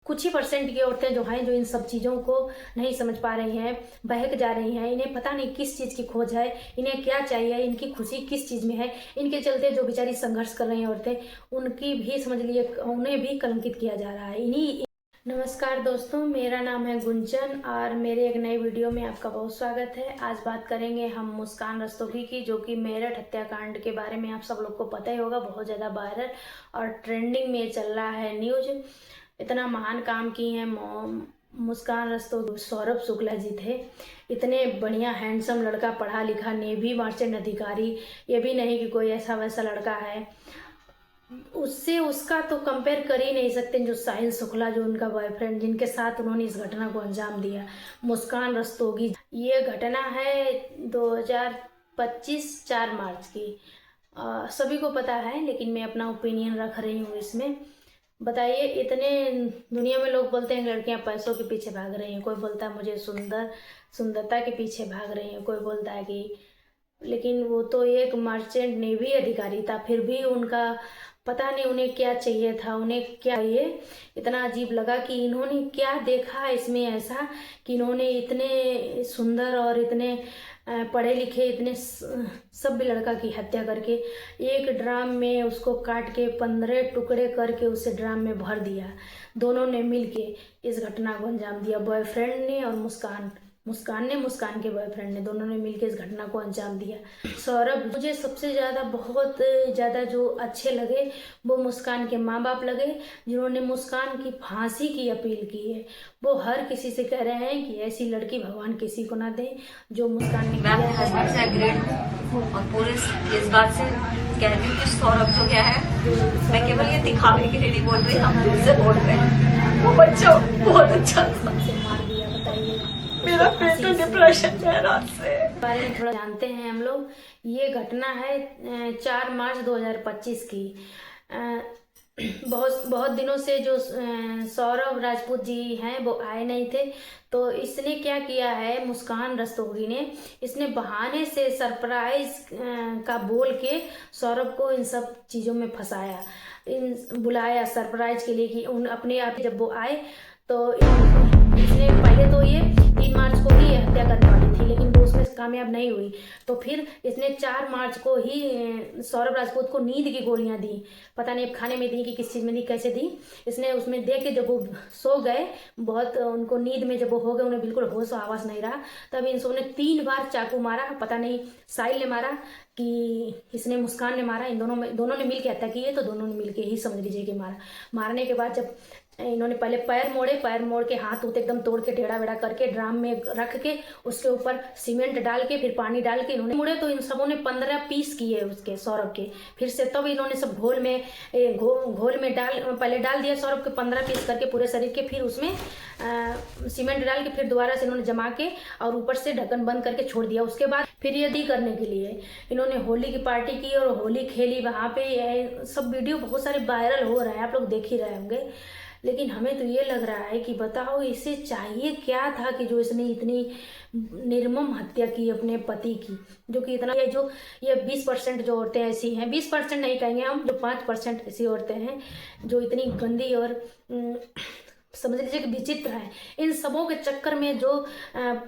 कुछ ही परसेंट की औरतें जो हैं जो इन सब चीज़ों को नहीं समझ पा रही हैं, बहक जा रही हैं। इन्हें पता नहीं किस चीज़ की खोज है, इन्हें क्या चाहिए, इनकी खुशी किस चीज़ में है। इनके चलते जो बेचारी संघर्ष कर रही हैं औरतें, उनकी भी समझ लिए उन्हें भी कलंकित किया जा रहा है। इन्हीं नमस्कार दोस्तों, मेरा नाम है गुंजन और मेरे एक नई वीडियो में आपका बहुत स्वागत है। आज बात करेंगे हम मुस्कान रस्तोगी की, जो कि मेरठ हत्याकांड के बारे में आप सब लोग को पता ही होगा। बहुत ज़्यादा वायरल और ट्रेंडिंग में चल रहा है न्यूज। इतना महान काम की हैं मुस्कान रस्तोगी। सौरभ शुक्ला जी थे, इतने बढ़िया हैंडसम लड़का, पढ़ा लिखा, नेवी मार्चेंट अधिकारी। ये भी नहीं कि कोई ऐसा वैसा लड़का है, उससे उसका तो कंपेयर कर ही नहीं सकते। जो साहिल शुक्ला, जो उनका बॉयफ्रेंड, जिनके साथ उन्होंने इस घटना को अंजाम दिया, मुस्कान रस्तोगी। ये घटना है 2025 4 मार्च की। सभी को पता है, लेकिन मैं अपना ओपिनियन रख रही हूँ इसमें। बताइए, इतने दुनिया में लोग बोलते हैं लड़कियां पैसों के पीछे भाग रही हैं, कोई बोलता है मुझे सुंदरता के पीछे भाग रही हैं, कोई बोलता है कि, लेकिन वो तो एक मर्चेंट नेवी अधिकारी था। फिर भी उनका पता नहीं उन्हें क्या चाहिए था, उन्हें क्या, ये इतना अजीब लगा कि इन्होंने क्या देखा इसमें ऐसा कि इन्होंने इतने सुंदर और इतने पढ़े लिखे, इतने सभ्य लड़का की हत्या करके एक ड्राम में उसको काट के 15 टुकड़े करके उसे ड्राम में भर दिया। दोनों ने मिलके इस घटना को अंजाम दिया, बॉयफ्रेंड ने और मुस्कान ने, मुस्कान के बॉयफ्रेंड ने, दोनों ने मिलकर इस घटना को अंजाम दिया। सौरभ, मुझे सबसे ज़्यादा बहुत ज़्यादा जो अच्छे लगे वो मुस्कान के माँ बाप लगे, जिन्होंने मुस्कान की फांसी की अपील की है। वो हर किसी से कह रहे हैं कि ऐसी लड़की भगवान किसी को ना दे जो मुस्कान ने। मैं अपने हस्बैंड से एग्रीड हूँ और पूरे इस बात से कह रही हूँ कि सौरभ जो क्या है, मैं केवल ये दिखावे के लिए नहीं बोल रही, हम दिल से बोल रहे हैं। वो बच्चा बहुत अच्छा था। मेरा बेटा डिप्रेशन में है रात से। बारे में थोड़ा जानते हैं हम लोग। ये घटना है 4 मार्च 2025 की। बहुत दिनों से जो सौरभ राजपूत जी हैं वो आए नहीं थे, तो इसने क्या किया है, मुस्कान रस्तोगी ने, इसने बहाने से सरप्राइज का बोल के सौरभ को इन सब चीज़ों में फंसाया, बुलाया सरप्राइज के लिए कि उन अपने आप जब वो आए तो इसने पहले तो ये 3 मार्च को ही हत्या करने वाली थी, लेकिन वो उसमें कामयाब नहीं हुई। तो फिर इसने 4 मार्च को ही सौरभ राजपूत को नींद की गोलियां दी। पता नहीं खाने में दी कि किस चीज़ में दी, कैसे दी। इसने उसमें दे के जब वो सो गए, बहुत उनको नींद में जब वो हो गए, उन्हें बिल्कुल होश आवाज़ नहीं रहा, तब इन सब ने 3 बार चाकू मारा। पता नहीं साहिल ने मारा कि इसने, मुस्कान ने मारा। इन दोनों ने मिल के हत्या की है, तो दोनों ने मिल के ही समझ लीजिए कि मारा। मारने के बाद जब इन्होंने पहले पैर मोड़ के, हाथ उत एकदम तोड़ के, टेढ़ा वेढ़ा करके ड्राम में रख के उसके ऊपर सीमेंट डाल के, फिर पानी डाल के इन्होंने मुड़े, तो इन सबों ने 15 पीस किए उसके, सौरभ के। फिर से तब इन्होंने सब घोल में पहले डाल दिया सौरभ के 15 पीस करके पूरे शरीर के, फिर उसमें सीमेंट डाल के फिर दोबारा से इन्होंने जमा के और ऊपर से ढक्कन बंद करके छोड़ दिया। उसके बाद फिर यदि करने के लिए इन्होंने होली की पार्टी की और होली खेली वहाँ पे। सब वीडियो बहुत सारे वायरल हो रहे हैं, आप लोग देख ही रहे होंगे। लेकिन हमें तो ये लग रहा है कि बताओ इसे चाहिए क्या था कि जो इसने इतनी निर्मम हत्या की अपने पति की, जो कि इतना, ये 20% जो औरतें ऐसी हैं, 20% नहीं कहेंगे हम, जो 5% ऐसी औरतें हैं जो इतनी गंदी और समझ लीजिए कि विचित्र है। इन सबों के चक्कर में जो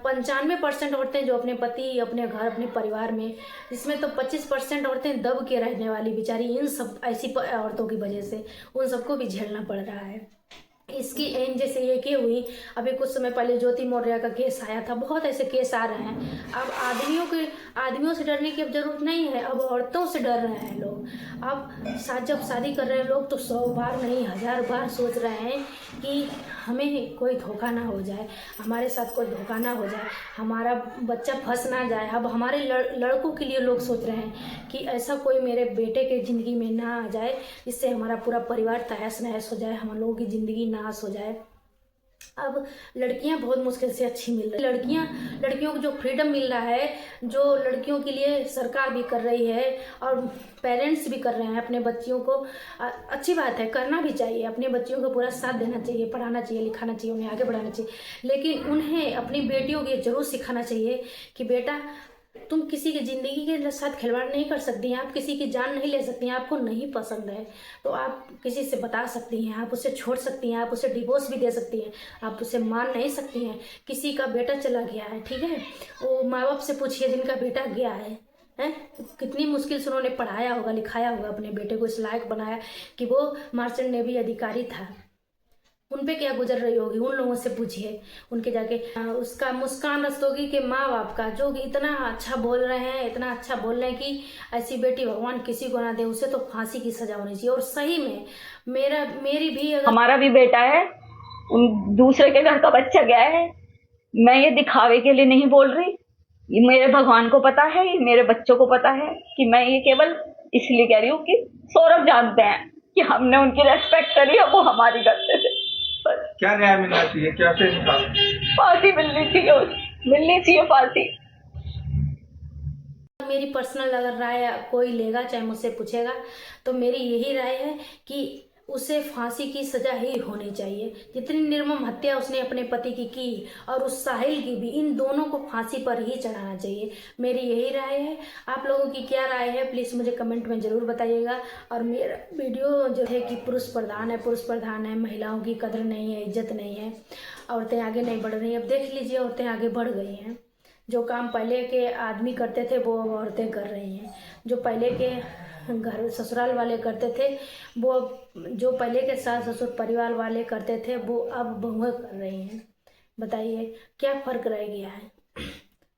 95% औरतें जो अपने पति, अपने घर, अपने परिवार में, इसमें तो 25% औरतें दब के रहने वाली बेचारी, इन सब ऐसी औरतों की वजह से उन सबको भी झेलना पड़ रहा है। इसकी एन जैसे ये की हुई, अभी कुछ समय पहले ज्योति मौर्य का केस आया था, बहुत ऐसे केस आ रहे हैं। अब आदमियों से डरने की अब जरूरत नहीं है, अब औरतों से डर रहे हैं लोग। अब जब शादी कर रहे हैं लोग तो 100 बार नहीं 1000 बार सोच रहे हैं कि हमें कोई धोखा ना हो जाए, हमारे साथ कोई धोखा ना हो जाए, हमारा बच्चा फंस ना जाए। अब हमारे लड़कों के लिए लोग सोच रहे हैं कि ऐसा कोई मेरे बेटे के ज़िंदगी में ना आ जाए, इससे हमारा पूरा परिवार तहस नहस हो जाए, हम लोगों की ज़िंदगी नाश हो जाए। अब लड़कियां बहुत मुश्किल से अच्छी मिल रही, लड़कियों को जो फ्रीडम मिल रहा है, जो लड़कियों के लिए सरकार भी कर रही है और पेरेंट्स भी कर रहे हैं अपने बच्चियों को, अच्छी बात है, करना भी चाहिए। अपने बच्चियों को पूरा साथ देना चाहिए, पढ़ाना चाहिए, लिखाना चाहिए, उन्हें आगे बढ़ाना चाहिए। लेकिन उन्हें अपनी बेटियों को ये जरूर सिखाना चाहिए कि बेटा तुम किसी की ज़िंदगी के साथ खिलवाड़ नहीं कर सकती हैं, आप किसी की जान नहीं ले सकती हैं। आपको नहीं पसंद है तो आप किसी से बता सकती हैं, आप उसे छोड़ सकती हैं, आप उसे डिवोर्स भी दे सकती हैं, आप उसे मान नहीं सकती हैं। किसी का बेटा चला गया है, ठीक है, वो माँ बाप से पूछिए जिनका बेटा गया है, हैं, कितनी मुश्किल से उन्होंने पढ़ाया होगा, लिखाया होगा, अपने बेटे को इस लायक बनाया कि वो मार्चेंट नेवी अधिकारी था। उन पे क्या गुजर रही होगी, उन लोगों से पूछिए। उनके जाके उसका मुस्कान रस्तोगी के माँ बाप का, जो कि इतना अच्छा बोल रहे हैं, इतना अच्छा बोल रहे हैं कि ऐसी बेटी भगवान किसी को ना दे, उसे तो फांसी की सजा होनी चाहिए। और सही में मेरी भी अगर हमारा भी बेटा है, उन दूसरे के घर का बच्चा गया है। मैं ये दिखावे के लिए नहीं बोल रही, ये मेरे भगवान को पता है, ये मेरे बच्चों को पता है कि मैं ये केवल इसलिए कह रही हूँ कि सौरभ जानते हैं कि हमने उनकी रेस्पेक्ट करी है, वो हमारी करते थे। बस क्या न्याय मिलना चाहिए, क्या से फांसी मिलनी चाहिए फांसी। मेरी पर्सनल अगर राय कोई लेगा, चाहे मुझसे पूछेगा, तो मेरी यही राय है कि उसे फांसी की सजा ही होनी चाहिए। जितनी निर्मम हत्या उसने अपने पति की और उस साहिल की भी, इन दोनों को फांसी पर ही चढ़ाना चाहिए। मेरी यही राय है। आप लोगों की क्या राय है प्लीज़ मुझे कमेंट में ज़रूर बताइएगा। और मेरा वीडियो जो है कि पुरुष प्रधान है, महिलाओं की कदर नहीं है, इज्जत नहीं है, औरतें आगे नहीं बढ़ रही। अब देख लीजिए, औरतें आगे बढ़ गई हैं। जो काम पहले के आदमी करते थे वो अब औरतें कर रही हैं। जो पहले के घर ससुराल वाले करते थे, वो जो पहले के सास ससुर परिवार वाले करते थे, वो अब बहुएं कर रही हैं। बताइए क्या फ़र्क रह गया है।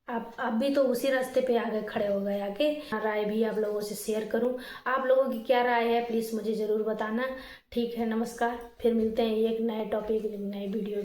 आप भी तो उसी रास्ते पे आगे खड़े हो गए। आके राय भी आप लोगों से शेयर करूं। आप लोगों की क्या राय है प्लीज़ मुझे ज़रूर बताना। ठीक है, नमस्कार, फिर मिलते हैं एक नए टॉपिक, एक नए वीडियो।